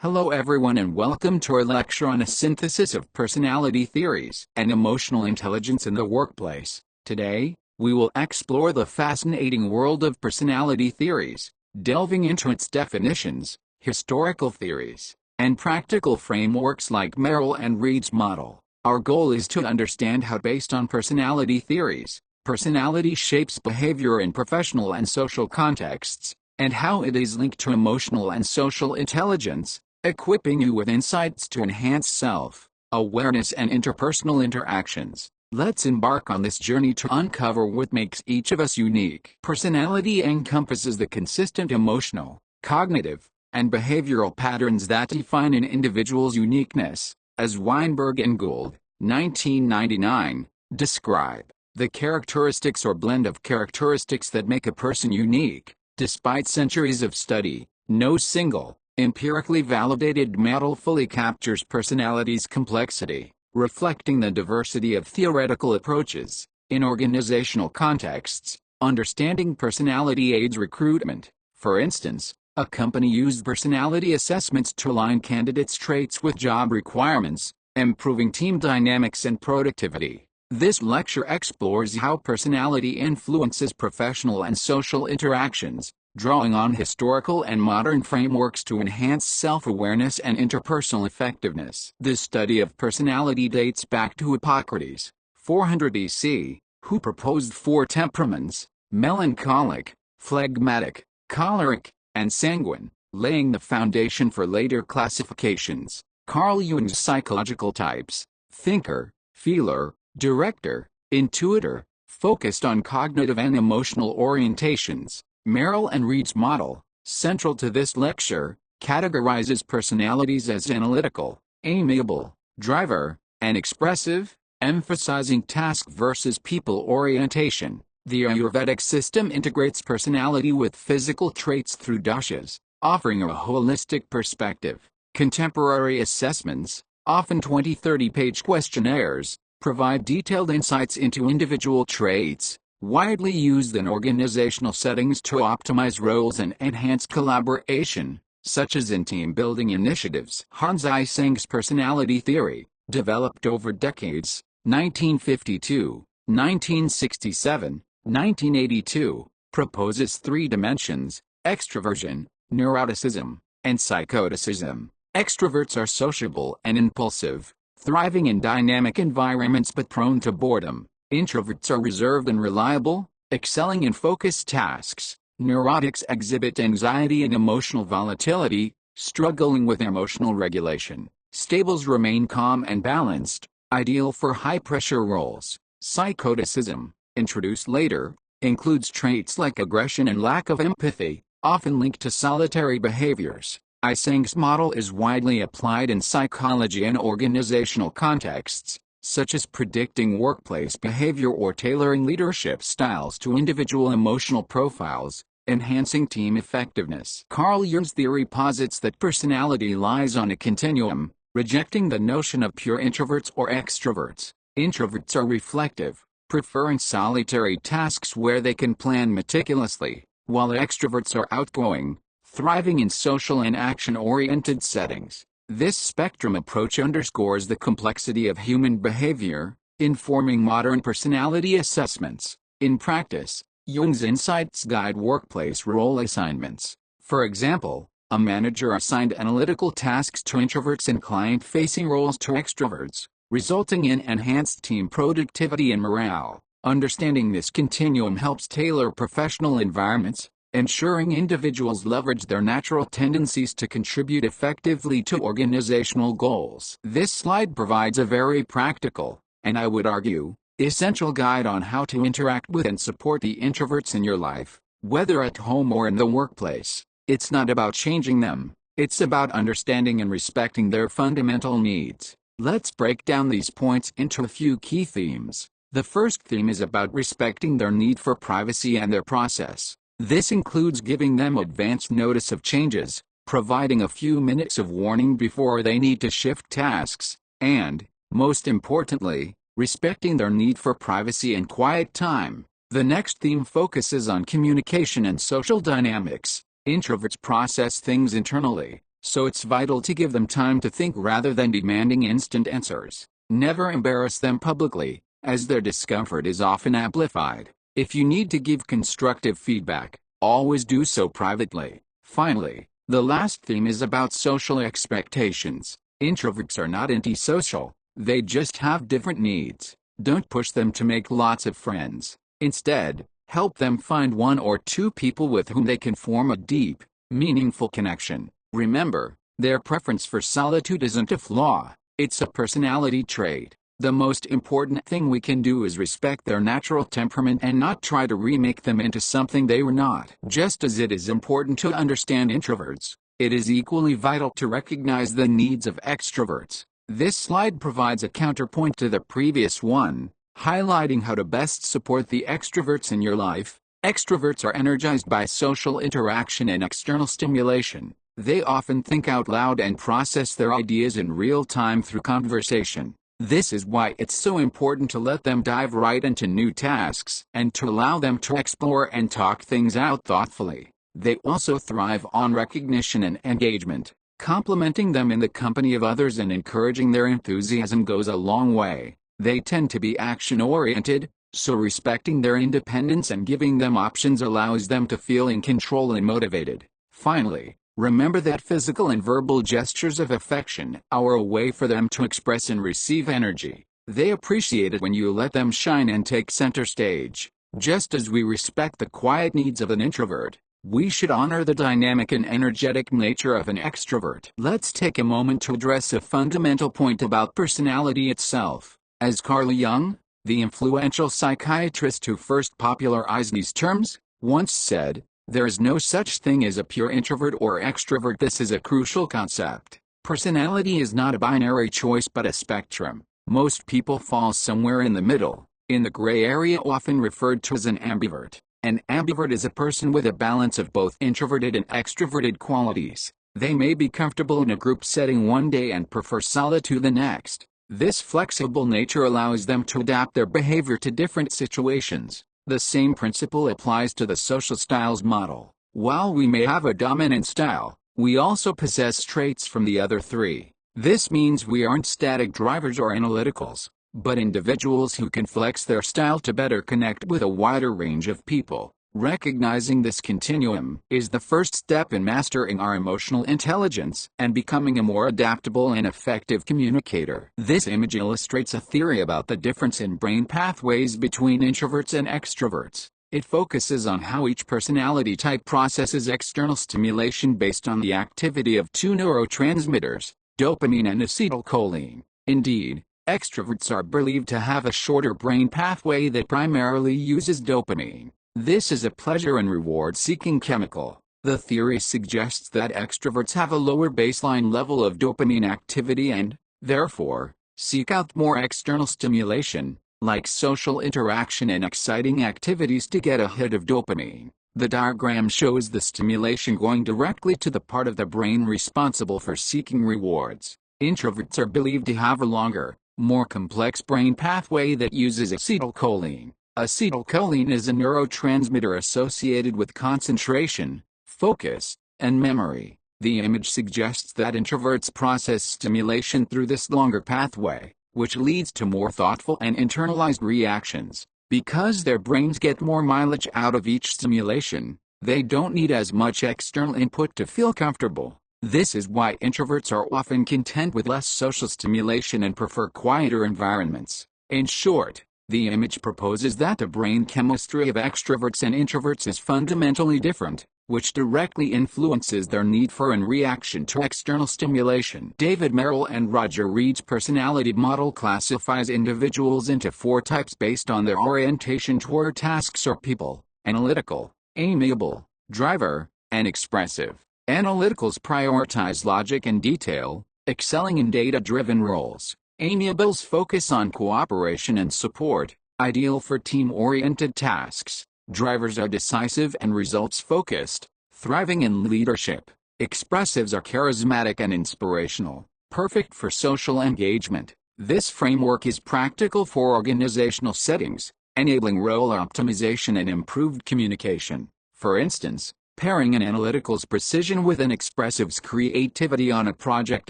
Hello everyone and welcome to our lecture on a synthesis of personality theories and emotional intelligence in the workplace. Today, we will explore the fascinating world of personality theories, delving into its definitions, historical theories, and practical frameworks like Merrill and Reed's model. Our goal is to understand how, based on personality theories, personality shapes behavior in professional and social contexts, and how it is linked to emotional and social intelligence, equipping you with insights to enhance self-awareness and interpersonal interactions. Let's embark on this journey to uncover what makes each of us unique. Personality encompasses the consistent emotional, cognitive, and behavioral patterns that define an individual's uniqueness, as Weinberg and Gould, 1999, describe. The characteristics or blend of characteristics that make a person unique. Despite centuries of study, no single, empirically validated model fully captures personality's complexity, reflecting the diversity of theoretical approaches. In organizational contexts, understanding personality aids recruitment. For instance, a company used personality assessments to align candidates' traits with job requirements, improving team dynamics and productivity. This lecture explores how personality influences professional and social interactions, drawing on historical and modern frameworks to enhance self-awareness and interpersonal effectiveness. This study of personality dates back to Hippocrates, 400 BC, who proposed four temperaments: melancholic, phlegmatic, choleric, and sanguine, laying the foundation for later classifications. Carl Jung's psychological types: thinker, feeler, director, intuitor, focused on cognitive and emotional orientations. Merrill and Reed's model, central to this lecture, categorizes personalities as analytical, amiable, driver, and expressive, emphasizing task versus people orientation. The Ayurvedic system integrates personality with physical traits through doshas, offering a holistic perspective. Contemporary assessments, often 20-30-page questionnaires, provide detailed insights into individual traits, widely used in organizational settings to optimize roles and enhance collaboration, such as in team-building initiatives. Hans Eysenck's personality theory, developed over decades, 1952, 1967, 1982, proposes three dimensions: extroversion, neuroticism, and psychoticism. Extroverts are sociable and impulsive, thriving in dynamic environments but prone to boredom. Introverts are reserved and reliable, excelling in focused tasks. Neurotics exhibit anxiety and emotional volatility, struggling with emotional regulation. Stables remain calm and balanced, ideal for high-pressure roles. Psychoticism, introduced later, includes traits like aggression and lack of empathy, often linked to solitary behaviors. Eysenck's model is widely applied in psychology and organizational contexts, such as predicting workplace behavior or tailoring leadership styles to individual emotional profiles, enhancing team effectiveness. Carl Jung's theory posits that personality lies on a continuum, rejecting the notion of pure introverts or extroverts. Introverts are reflective, preferring solitary tasks where they can plan meticulously, while extroverts are outgoing, thriving in social and action-oriented settings. This spectrum approach underscores the complexity of human behavior, informing modern personality assessments. In practice, Jung's insights guide workplace role assignments. For example, a manager assigned analytical tasks to introverts and client-facing roles to extroverts, resulting in enhanced team productivity and morale. Understanding this continuum helps tailor professional environments, ensuring individuals leverage their natural tendencies to contribute effectively to organizational goals. This slide provides a very practical, and I would argue, essential guide on how to interact with and support the introverts in your life, whether at home or in the workplace. It's not about changing them, it's about understanding and respecting their fundamental needs. Let's break down these points into a few key themes. The first theme is about respecting their need for privacy and their process. This includes giving them advance notice of changes, providing a few minutes of warning before they need to shift tasks, and, most importantly, respecting their need for privacy and quiet time. The next theme focuses on communication and social dynamics. Introverts process things internally, so it's vital to give them time to think rather than demanding instant answers. Never embarrass them publicly, as their discomfort is often amplified. If you need to give constructive feedback, always do so privately. Finally, the last theme is about social expectations. Introverts are not antisocial, they just have different needs. Don't push them to make lots of friends. Instead, help them find one or two people with whom they can form a deep, meaningful connection. Remember, their preference for solitude isn't a flaw, it's a personality trait. The most important thing we can do is respect their natural temperament and not try to remake them into something they were not. Just as it is important to understand introverts, it is equally vital to recognize the needs of extroverts. This slide provides a counterpoint to the previous one, highlighting how to best support the extroverts in your life. Extroverts are energized by social interaction and external stimulation. They often think out loud and process their ideas in real time through conversation. This is why it's so important to let them dive right into new tasks and to allow them to explore and talk things out thoughtfully. They also thrive on recognition and engagement. Complimenting them in the company of others and encouraging their enthusiasm goes a long way. They tend to be action-oriented, so respecting their independence and giving them options allows them to feel in control and motivated. Finally, remember that physical and verbal gestures of affection are a way for them to express and receive energy. They appreciate it when you let them shine and take center stage. Just as we respect the quiet needs of an introvert, we should honor the dynamic and energetic nature of an extrovert. Let's take a moment to address a fundamental point about personality itself. As Carl Jung, the influential psychiatrist who first popularized these terms, once said, "There is no such thing as a pure introvert or extrovert." This is a crucial concept. Personality is not a binary choice but a spectrum. Most people fall somewhere in the middle, in the gray area often referred to as an ambivert. An ambivert is a person with a balance of both introverted and extroverted qualities. They may be comfortable in a group setting one day and prefer solitude the next. This flexible nature allows them to adapt their behavior to different situations. The same principle applies to the social styles model. While we may have a dominant style, we also possess traits from the other three. This means we aren't static drivers or analyticals, but individuals who can flex their style to better connect with a wider range of people. Recognizing this continuum is the first step in mastering our emotional intelligence and becoming a more adaptable and effective communicator. This image illustrates a theory about the difference in brain pathways between introverts and extroverts. It focuses on how each personality type processes external stimulation based on the activity of two neurotransmitters, dopamine and acetylcholine. Indeed, extroverts are believed to have a shorter brain pathway that primarily uses dopamine. This is a pleasure and reward-seeking chemical. The theory suggests that extroverts have a lower baseline level of dopamine activity and, therefore, seek out more external stimulation, like social interaction and exciting activities to get a hit of dopamine. The diagram shows the stimulation going directly to the part of the brain responsible for seeking rewards. Introverts are believed to have a longer, more complex brain pathway that uses acetylcholine. Acetylcholine is a neurotransmitter associated with concentration, focus, and memory. The image suggests that introverts process stimulation through this longer pathway, which leads to more thoughtful and internalized reactions. Because their brains get more mileage out of each stimulation, they don't need as much external input to feel comfortable. This is why introverts are often content with less social stimulation and prefer quieter environments. In short, the image proposes that the brain chemistry of extroverts and introverts is fundamentally different, which directly influences their need for and reaction to external stimulation. David Merrill and Roger Reed's personality model classifies individuals into 4 types based on their orientation toward tasks or people: analytical, amiable, driver, and expressive. Analyticals prioritize logic and detail, excelling in data-driven roles. Amiables focus on cooperation and support, ideal for team-oriented tasks. Drivers are decisive and results-focused, thriving in leadership. Expressives are charismatic and inspirational, perfect for social engagement. This framework is practical for organizational settings, enabling role optimization and improved communication. For instance, Pairing an analytical's precision with an expressive's creativity on a project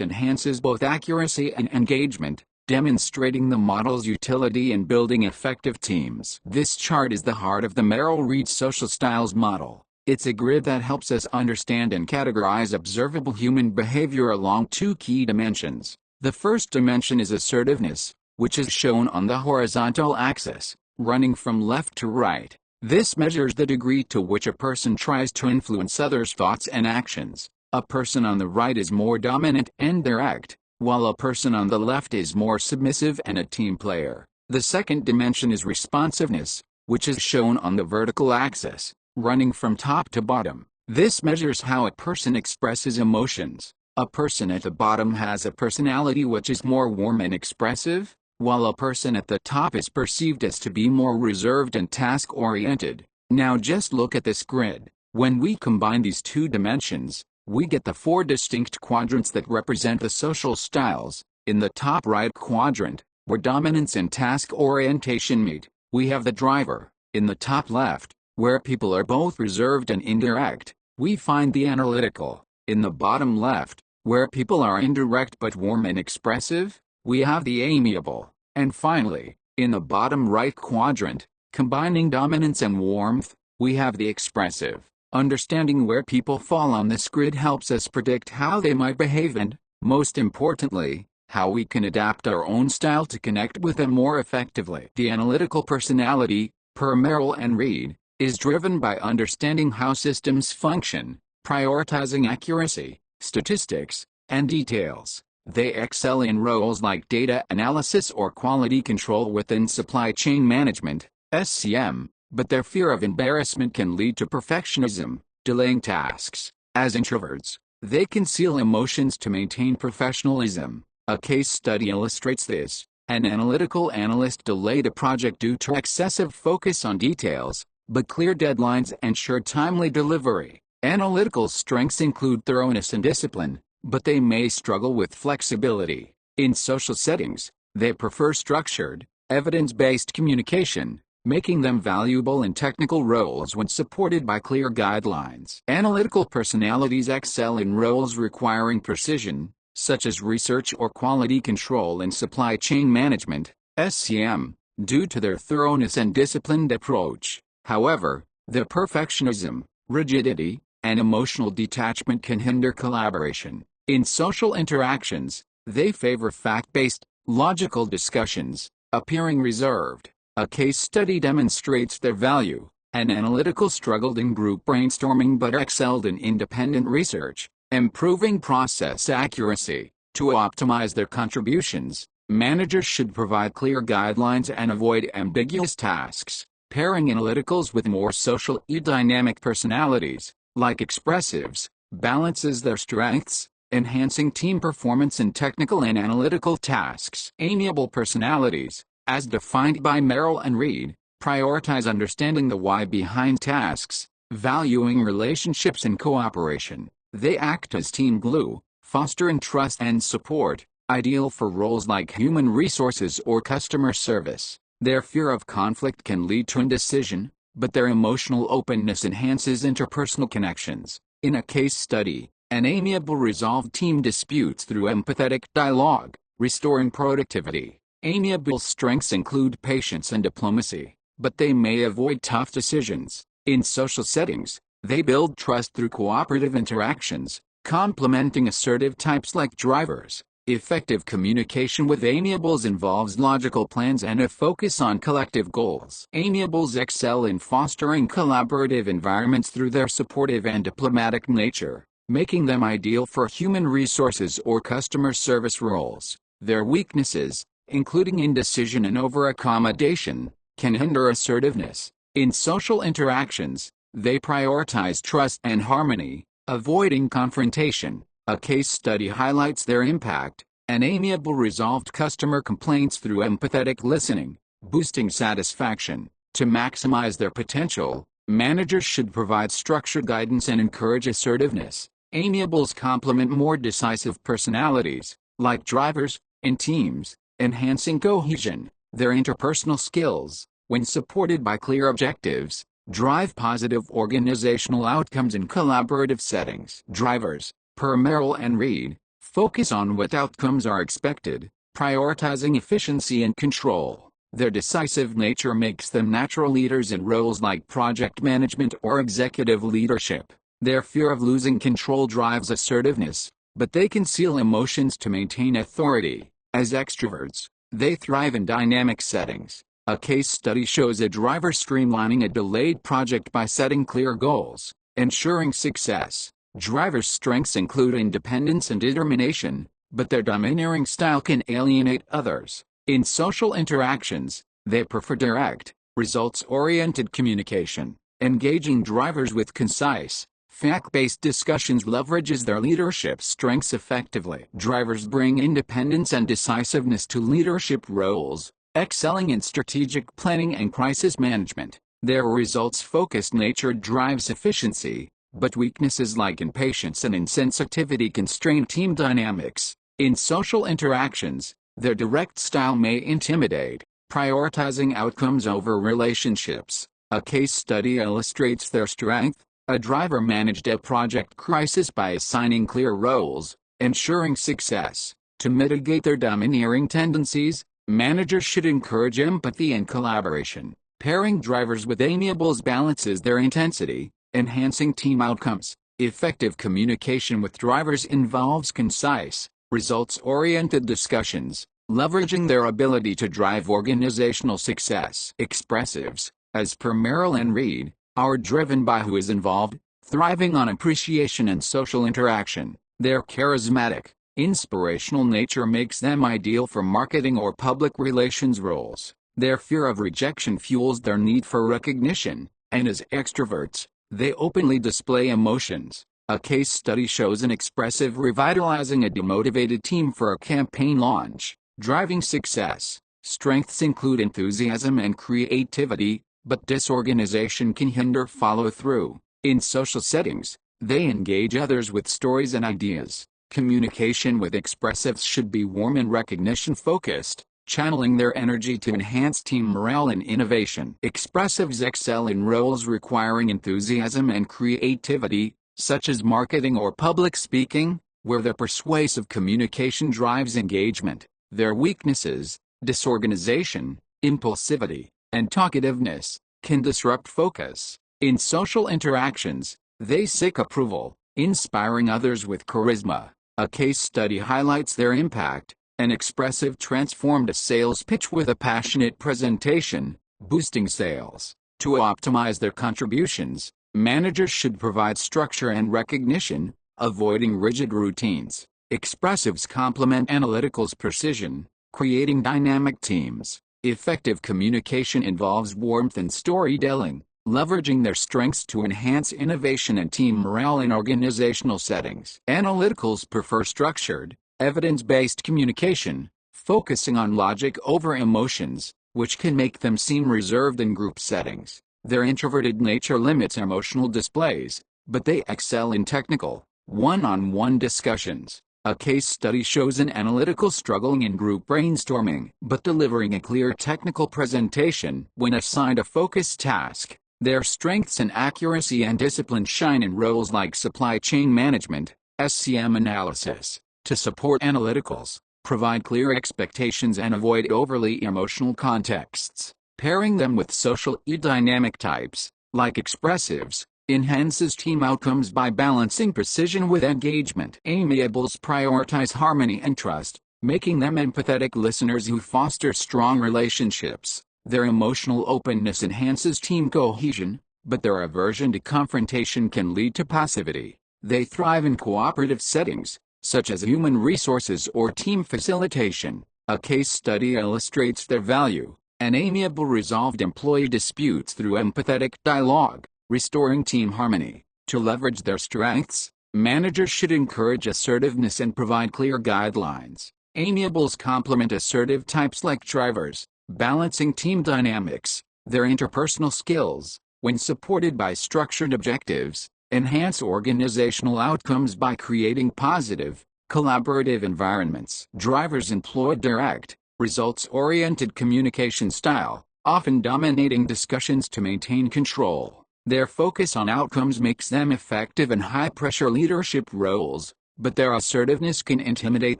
enhances both accuracy and engagement, demonstrating the model's utility in building effective teams. This chart is the heart of the Merrill-Reed social styles model. It's a grid that helps us understand and categorize observable human behavior along two key dimensions. The first dimension is assertiveness, which is shown on the horizontal axis, running from left to right. This measures the degree to which a person tries to influence others' thoughts and actions. A person on the right is more dominant and direct, while a person on the left is more submissive and a team player. The second dimension is responsiveness, which is shown on the vertical axis, running from top to bottom. This measures how a person expresses emotions. A person at the bottom has a personality which is more warm and expressive, while a person at the top is perceived as to be more reserved and task-oriented. Now just look at this grid. When we combine these two dimensions, we get the four distinct quadrants that represent the social styles. In the top right quadrant, where dominance and task orientation meet, we have the driver. In the top left, where people are both reserved and indirect, we find the analytical. In the bottom left, where people are indirect but warm and expressive, we have the amiable. And finally, in the bottom right quadrant, combining dominance and warmth, we have the expressive. Understanding where people fall on this grid helps us predict how they might behave and, most importantly, how we can adapt our own style to connect with them more effectively. The analytical personality, per Merrill and Reed, is driven by understanding how systems function, prioritizing accuracy, statistics, and details. They excel in roles like data analysis or quality control within supply chain management, SCM, but their fear of embarrassment can lead to perfectionism, delaying tasks. As introverts, they conceal emotions to maintain professionalism. A case study illustrates this. An analytical analyst delayed a project due to excessive focus on details, but clear deadlines ensured timely delivery. Analytical strengths include thoroughness and discipline, but they may struggle with flexibility. In social settings, they prefer structured, evidence-based communication, making them valuable in technical roles when supported by clear guidelines. Analytical personalities excel in roles requiring precision, such as research or quality control and supply chain management, SCM, due to their thoroughness and disciplined approach. However, their perfectionism, rigidity, and emotional detachment can hinder collaboration. In social interactions, they favor fact-based, logical discussions, appearing reserved. A case study demonstrates their value. An analytical struggled in group brainstorming but excelled in independent research, improving process accuracy. To optimize their contributions, managers should provide clear guidelines and avoid ambiguous tasks. Pairing analyticals with more social dynamic personalities, like expressives, balances their strengths, enhancing team performance in technical and analytical tasks. Amiable personalities, as defined by Merrill and Reed, prioritize understanding the why behind tasks, valuing relationships and cooperation. They act as team glue, fostering trust and support, ideal for roles like human resources or customer service. Their fear of conflict can lead to indecision, but their emotional openness enhances interpersonal connections. In a case study, an amiable resolved team disputes through empathetic dialogue, restoring productivity. Amiable strengths include patience and diplomacy, but they may avoid tough decisions. In social settings, they build trust through cooperative interactions, complementing assertive types like drivers. Effective communication with amiables involves logical plans and a focus on collective goals. Amiables excel in fostering collaborative environments through their supportive and diplomatic nature, making them ideal for human resources or customer service roles. Their weaknesses, including indecision and over-accommodation, can hinder assertiveness. In social interactions, they prioritize trust and harmony, avoiding confrontation. A case study highlights their impact. An amiable resolved customer complaints through empathetic listening, boosting satisfaction. To maximize their potential, managers should provide structured guidance and encourage assertiveness. Amiables complement more decisive personalities, like drivers, in teams, enhancing cohesion. Their interpersonal skills, when supported by clear objectives, drive positive organizational outcomes in collaborative settings. Drivers, per Merrill and Reed, focus on what outcomes are expected, prioritizing efficiency and control. Their decisive nature makes them natural leaders in roles like project management or executive leadership. Their fear of losing control drives assertiveness, but they conceal emotions to maintain authority. As extroverts, they thrive in dynamic settings. A case study shows a driver streamlining a delayed project by setting clear goals, ensuring success. Drivers' strengths include independence and determination, but their domineering style can alienate others. In social interactions, they prefer direct, results-oriented communication. Engaging drivers with concise, fact-based discussions leverages their leadership strengths effectively. Drivers bring independence and decisiveness to leadership roles, excelling in strategic planning and crisis management. Their results-focused nature drives efficiency, but weaknesses like impatience and insensitivity constrain team dynamics. In social interactions, their direct style may intimidate, prioritizing outcomes over relationships. A case study illustrates their strength. A driver managed a project crisis by assigning clear roles, ensuring success. To mitigate their domineering tendencies, managers should encourage empathy and collaboration. Pairing drivers with amiables balances their intensity, enhancing team outcomes. Effective communication with drivers involves concise, results-oriented discussions, leveraging their ability to drive organizational success. Expressives, as per Merrill and Reed, are driven by who is involved, thriving on appreciation and social interaction. Their charismatic, inspirational nature makes them ideal for marketing or public relations roles. Their fear of rejection fuels their need for recognition, and as extroverts, they openly display emotions. A case study shows an expressive revitalizing a demotivated team for a campaign launch, driving success. Strengths include enthusiasm and creativity, but disorganization can hinder follow-through. In social settings, they engage others with stories and ideas. Communication with expressives should be warm and recognition-focused, channeling their energy to enhance team morale and innovation. Expressives excel in roles requiring enthusiasm and creativity, such as marketing or public speaking, where their persuasive communication drives engagement. Their weaknesses, disorganization, impulsivity, and talkativeness, can disrupt focus. In social interactions, they seek approval, inspiring others with charisma. A case study highlights their impact. An expressive transformed a sales pitch with a passionate presentation, boosting sales. To optimize their contributions, managers should provide structure and recognition, avoiding rigid routines. Expressives complement analytical's precision, creating dynamic teams. Effective communication involves warmth and storytelling, leveraging their strengths to enhance innovation and team morale in organizational settings. Analyticals prefer structured, evidence-based communication, focusing on logic over emotions, which can make them seem reserved in group settings. Their introverted nature limits emotional displays, but they excel in technical, one-on-one discussions. A case study shows an analytical struggling in group brainstorming, but delivering a clear technical presentation when assigned a focused task. Their strengths and accuracy and discipline shine in roles like supply chain management, SCM analysis. To support analyticals, provide clear expectations and avoid overly emotional contexts. Pairing them with social dynamic types, like expressives, enhances team outcomes by balancing precision with engagement. Amiables prioritize harmony and trust, making them empathetic listeners who foster strong relationships. Their emotional openness enhances team cohesion, but their aversion to confrontation can lead to passivity. They thrive in cooperative settings, such as human resources or team facilitation. A case study illustrates their value. An amiable resolved employee disputes through empathetic dialogue, restoring team harmony. To leverage their strengths, managers should encourage assertiveness and provide clear guidelines. Amiables complement assertive types like drivers, balancing team dynamics. Their interpersonal skills, when supported by structured objectives, enhance organizational outcomes by creating positive, collaborative environments. Drivers employ direct, results-oriented communication style, often dominating discussions to maintain control. Their focus on outcomes makes them effective in high-pressure leadership roles, but their assertiveness can intimidate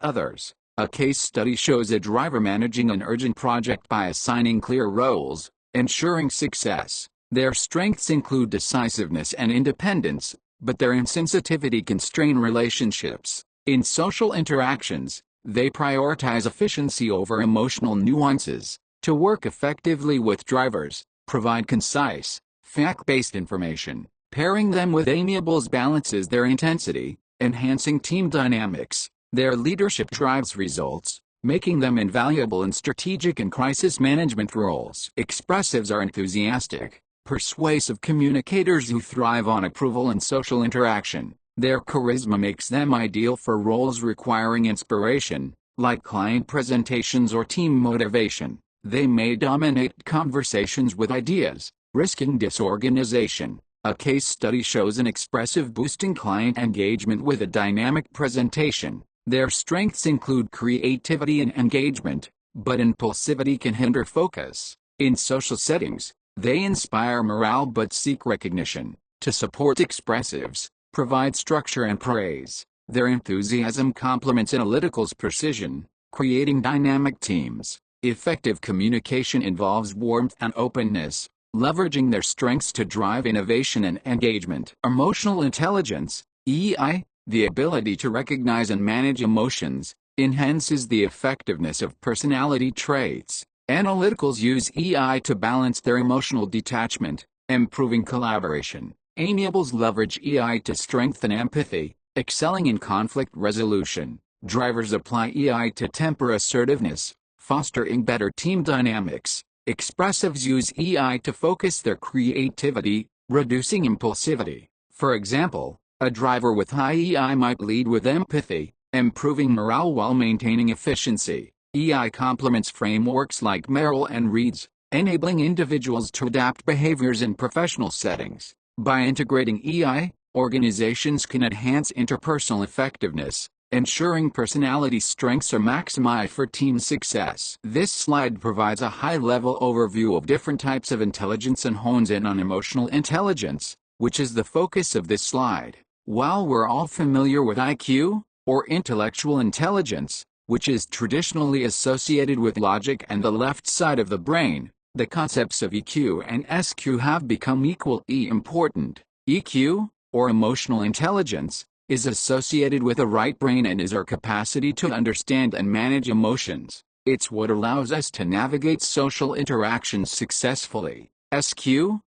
others. A case study shows a driver managing an urgent project by assigning clear roles, ensuring success. Their strengths include decisiveness and independence, but their insensitivity can strain relationships. In social interactions, they prioritize efficiency over emotional nuances. To work effectively with drivers, provide concise, fact-based information. Pairing them with amiables balances their intensity, enhancing team dynamics. Their leadership drives results, making them invaluable in strategic and crisis management roles. Expressives are enthusiastic, persuasive communicators who thrive on approval and social interaction. Their charisma makes them ideal for roles requiring inspiration, like client presentations or team motivation. They may dominate conversations with ideas, risking disorganization. A case study shows an expressive boosting client engagement with a dynamic presentation. Their strengths include creativity and engagement, but impulsivity can hinder focus. In social settings, they inspire morale but seek recognition. To support expressives, provide structure and praise. Their enthusiasm complements analytical's precision, creating dynamic teams. Effective communication involves warmth and openness, leveraging their strengths to drive innovation and engagement. Emotional intelligence, EI, the ability to recognize and manage emotions, enhances the effectiveness of personality traits. Analyticals use EI to balance their emotional detachment, improving collaboration. Amiables leverage EI to strengthen empathy, excelling in conflict resolution. Drivers apply EI to temper assertiveness, fostering better team dynamics. Expressives use EI to focus their creativity, reducing impulsivity. For example, a driver with high EI might lead with empathy, improving morale while maintaining efficiency. EI complements frameworks like Merrill and Reed's, enabling individuals to adapt behaviors in professional settings. By integrating EI, organizations can enhance interpersonal effectiveness, ensuring personality strengths are maximized for team success. This slide provides a high-level overview of different types of intelligence and hones in on emotional intelligence, which is the focus of this slide. While we're all familiar with IQ, or intellectual intelligence, which is traditionally associated with logic and the left side of the brain, the concepts of EQ and SQ have become equally important. EQ, or emotional intelligence, is associated with the right brain and is our capacity to understand and manage emotions. It's what allows us to navigate social interactions successfully. SQ,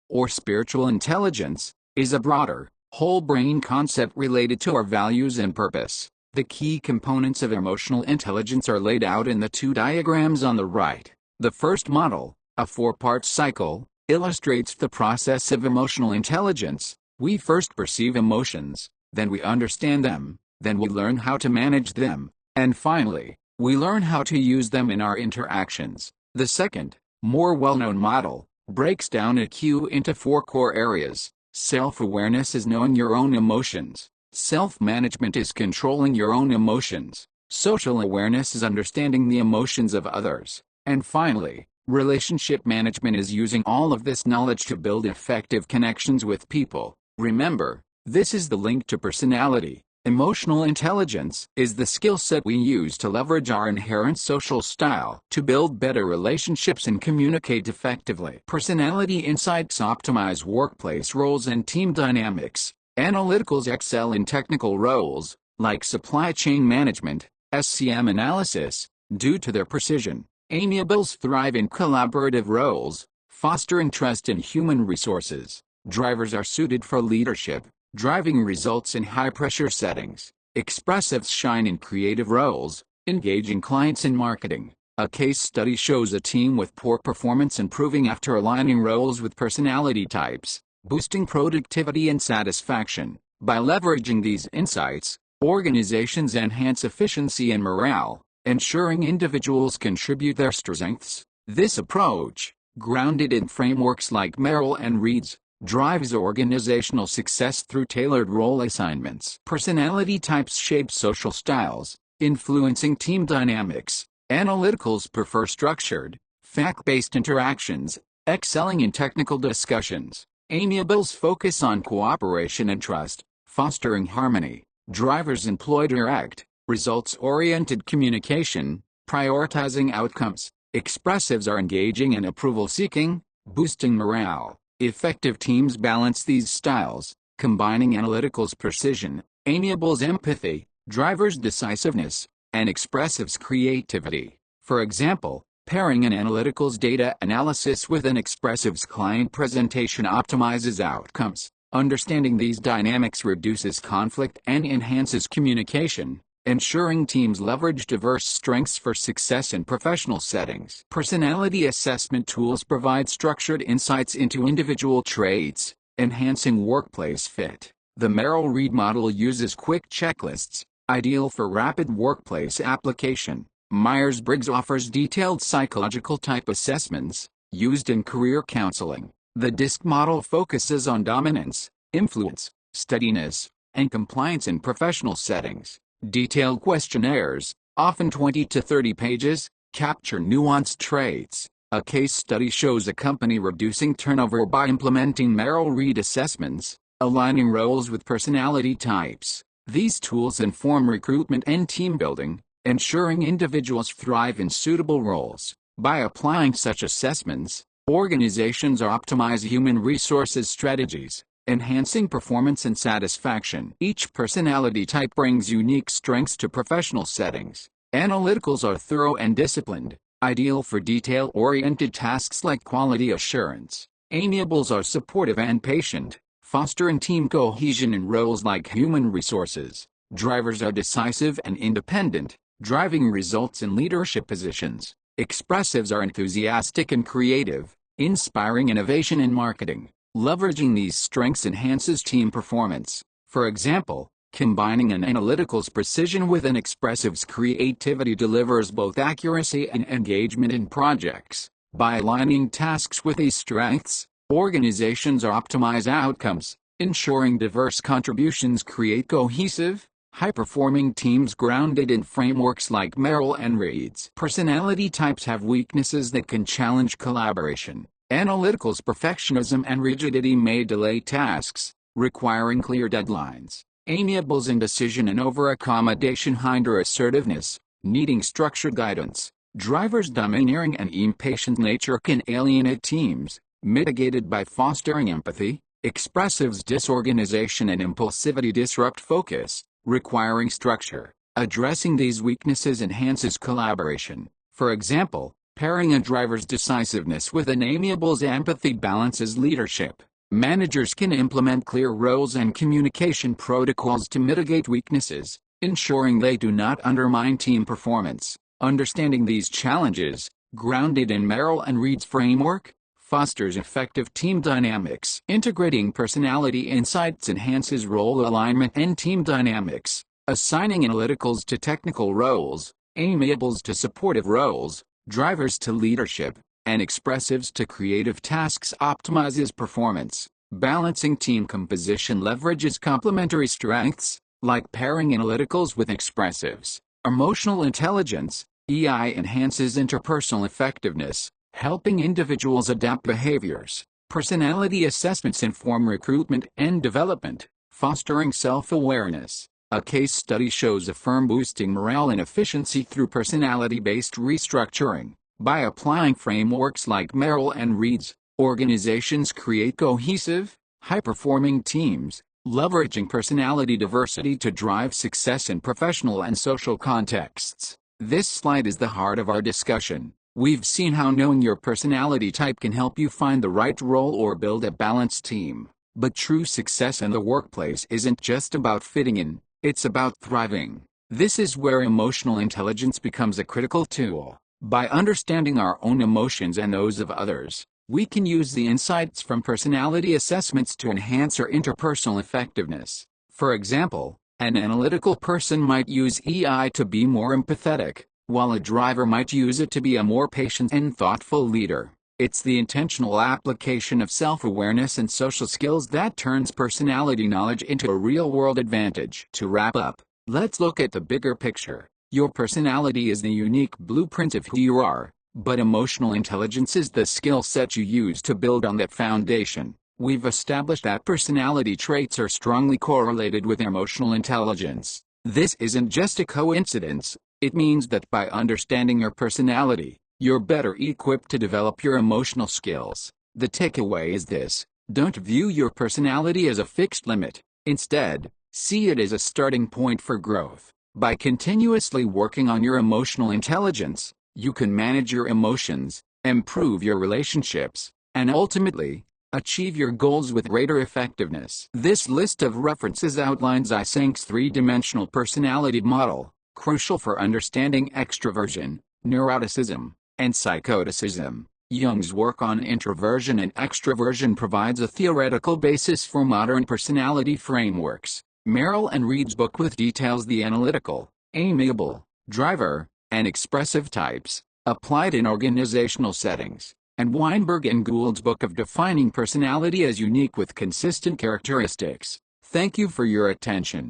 or spiritual intelligence, is a broader, whole brain concept related to our values and purpose. The key components of emotional intelligence are laid out in the two diagrams on the right. The first model, a four-part cycle, illustrates the process of emotional intelligence. We first perceive emotions, then we understand them, then we learn how to manage them, and finally, we learn how to use them in our interactions. The second, more well-known model, breaks down EQ into four core areas. Self-awareness is knowing your own emotions. Self-management is controlling your own emotions. Social awareness is understanding the emotions of others. And finally, relationship management is using all of this knowledge to build effective connections with people. Remember, this is the link to personality. Emotional intelligence is the skill set we use to leverage our inherent social style to build better relationships and communicate effectively. Personality insights optimize workplace roles and team dynamics. Analyticals excel in technical roles, like supply chain management, SCM analysis, due to their precision. Amiables thrive in collaborative roles, fostering trust in human resources. Drivers are suited for leadership, driving results in high-pressure settings. Expressives shine in creative roles, engaging clients in marketing. A case study shows a team with poor performance improving after aligning roles with personality types, boosting productivity and satisfaction. By leveraging these insights, organizations enhance efficiency and morale, ensuring individuals contribute their strengths. This approach, grounded in frameworks like Merrill and Reed's, drives organizational success through tailored role assignments. Personality types shape social styles, influencing team dynamics. Analyticals prefer structured, fact-based interactions, excelling in technical discussions. Amiables focus on cooperation and trust, fostering harmony. Drivers employ direct, results-oriented communication, prioritizing outcomes. Expressives are engaging and approval-seeking, boosting morale. Effective teams balance these styles, combining analytical's precision, amiable's empathy, drivers' decisiveness, and expressive's creativity. For example, pairing an analytical's data analysis with an expressive's client presentation optimizes outcomes. Understanding these dynamics reduces conflict and enhances communication, ensuring teams leverage diverse strengths for success in professional settings. Personality assessment tools provide structured insights into individual traits, enhancing workplace fit. The Merrill-Reed model uses quick checklists, ideal for rapid workplace application. Myers-Briggs offers detailed psychological type assessments, used in career counseling. The DISC model focuses on dominance, influence, steadiness, and compliance in professional settings. Detailed questionnaires, often 20 to 30 pages, capture nuanced traits. A case study shows a company reducing turnover by implementing Merrill-Reed assessments, aligning roles with personality types. These tools inform recruitment and team building, ensuring individuals thrive in suitable roles. By applying such assessments, organizations optimize human resources strategies, enhancing performance and satisfaction. Each personality type brings unique strengths to professional settings. Analyticals are thorough and disciplined, ideal for detail-oriented tasks like quality assurance. Amiables are supportive and patient, fostering team cohesion in roles like human resources. Drivers are decisive and independent, driving results in leadership positions. Expressives are enthusiastic and creative, inspiring innovation in marketing. Leveraging these strengths enhances team performance. For example, combining an analytical's precision with an expressive's creativity delivers both accuracy and engagement in projects. By aligning tasks with these strengths, organizations optimize outcomes, ensuring diverse contributions create cohesive, high-performing teams grounded in frameworks like Merrill and Reed's. Personality types have weaknesses that can challenge collaboration. Analytical's perfectionism and rigidity may delay tasks, requiring clear deadlines. Amiable's indecision and over-accommodation hinder assertiveness, needing structured guidance. Drivers' domineering and impatient nature can alienate teams, mitigated by fostering empathy. Expressives' disorganization and impulsivity disrupt focus, requiring structure. Addressing these weaknesses enhances collaboration. For example, pairing a driver's decisiveness with an amiable's empathy balances leadership. Managers can implement clear roles and communication protocols to mitigate weaknesses, ensuring they do not undermine team performance. Understanding these challenges, grounded in Merrill and Reed's framework, fosters effective team dynamics. Integrating personality insights enhances role alignment and team dynamics. Assigning analyticals to technical roles, amiables to supportive roles, drivers to leadership, and expressives to creative tasks optimizes performance. Balancing team composition leverages complementary strengths, like pairing analyticals with expressives. Emotional intelligence, EI, enhances interpersonal effectiveness, helping individuals adapt behaviors. Personality assessments inform recruitment and development, fostering self-awareness. A case study shows a firm boosting morale and efficiency through personality-based restructuring. By applying frameworks like Merrill and Reed's, organizations create cohesive, high-performing teams, leveraging personality diversity to drive success in professional and social contexts. This slide is the heart of our discussion. We've seen how knowing your personality type can help you find the right role or build a balanced team. But true success in the workplace isn't just about fitting in, it's about thriving. This is where emotional intelligence becomes a critical tool. By understanding our own emotions and those of others, we can use the insights from personality assessments to enhance our interpersonal effectiveness. For example, an analytical person might use EI to be more empathetic, while a driver might use it to be a more patient and thoughtful leader. It's the intentional application of self-awareness and social skills that turns personality knowledge into a real-world advantage. To wrap up, let's look at the bigger picture. Your personality is the unique blueprint of who you are, but emotional intelligence is the skill set you use to build on that foundation. We've established that personality traits are strongly correlated with emotional intelligence. This isn't just a coincidence, it means that by understanding your personality, you're better equipped to develop your emotional skills. The takeaway is this: don't view your personality as a fixed limit. Instead, see it as a starting point for growth. By continuously working on your emotional intelligence, you can manage your emotions, improve your relationships, and ultimately, achieve your goals with greater effectiveness. This list of references outlines Eysenk's three-dimensional personality model, crucial for understanding extroversion, neuroticism, and psychoticism. Jung's work on introversion and extroversion provides a theoretical basis for modern personality frameworks. Merrill and Reed's book with details the analytical, amiable, driver, and expressive types, applied in organizational settings, and Weinberg and Gould's book of defining personality as unique with consistent characteristics. Thank you for your attention.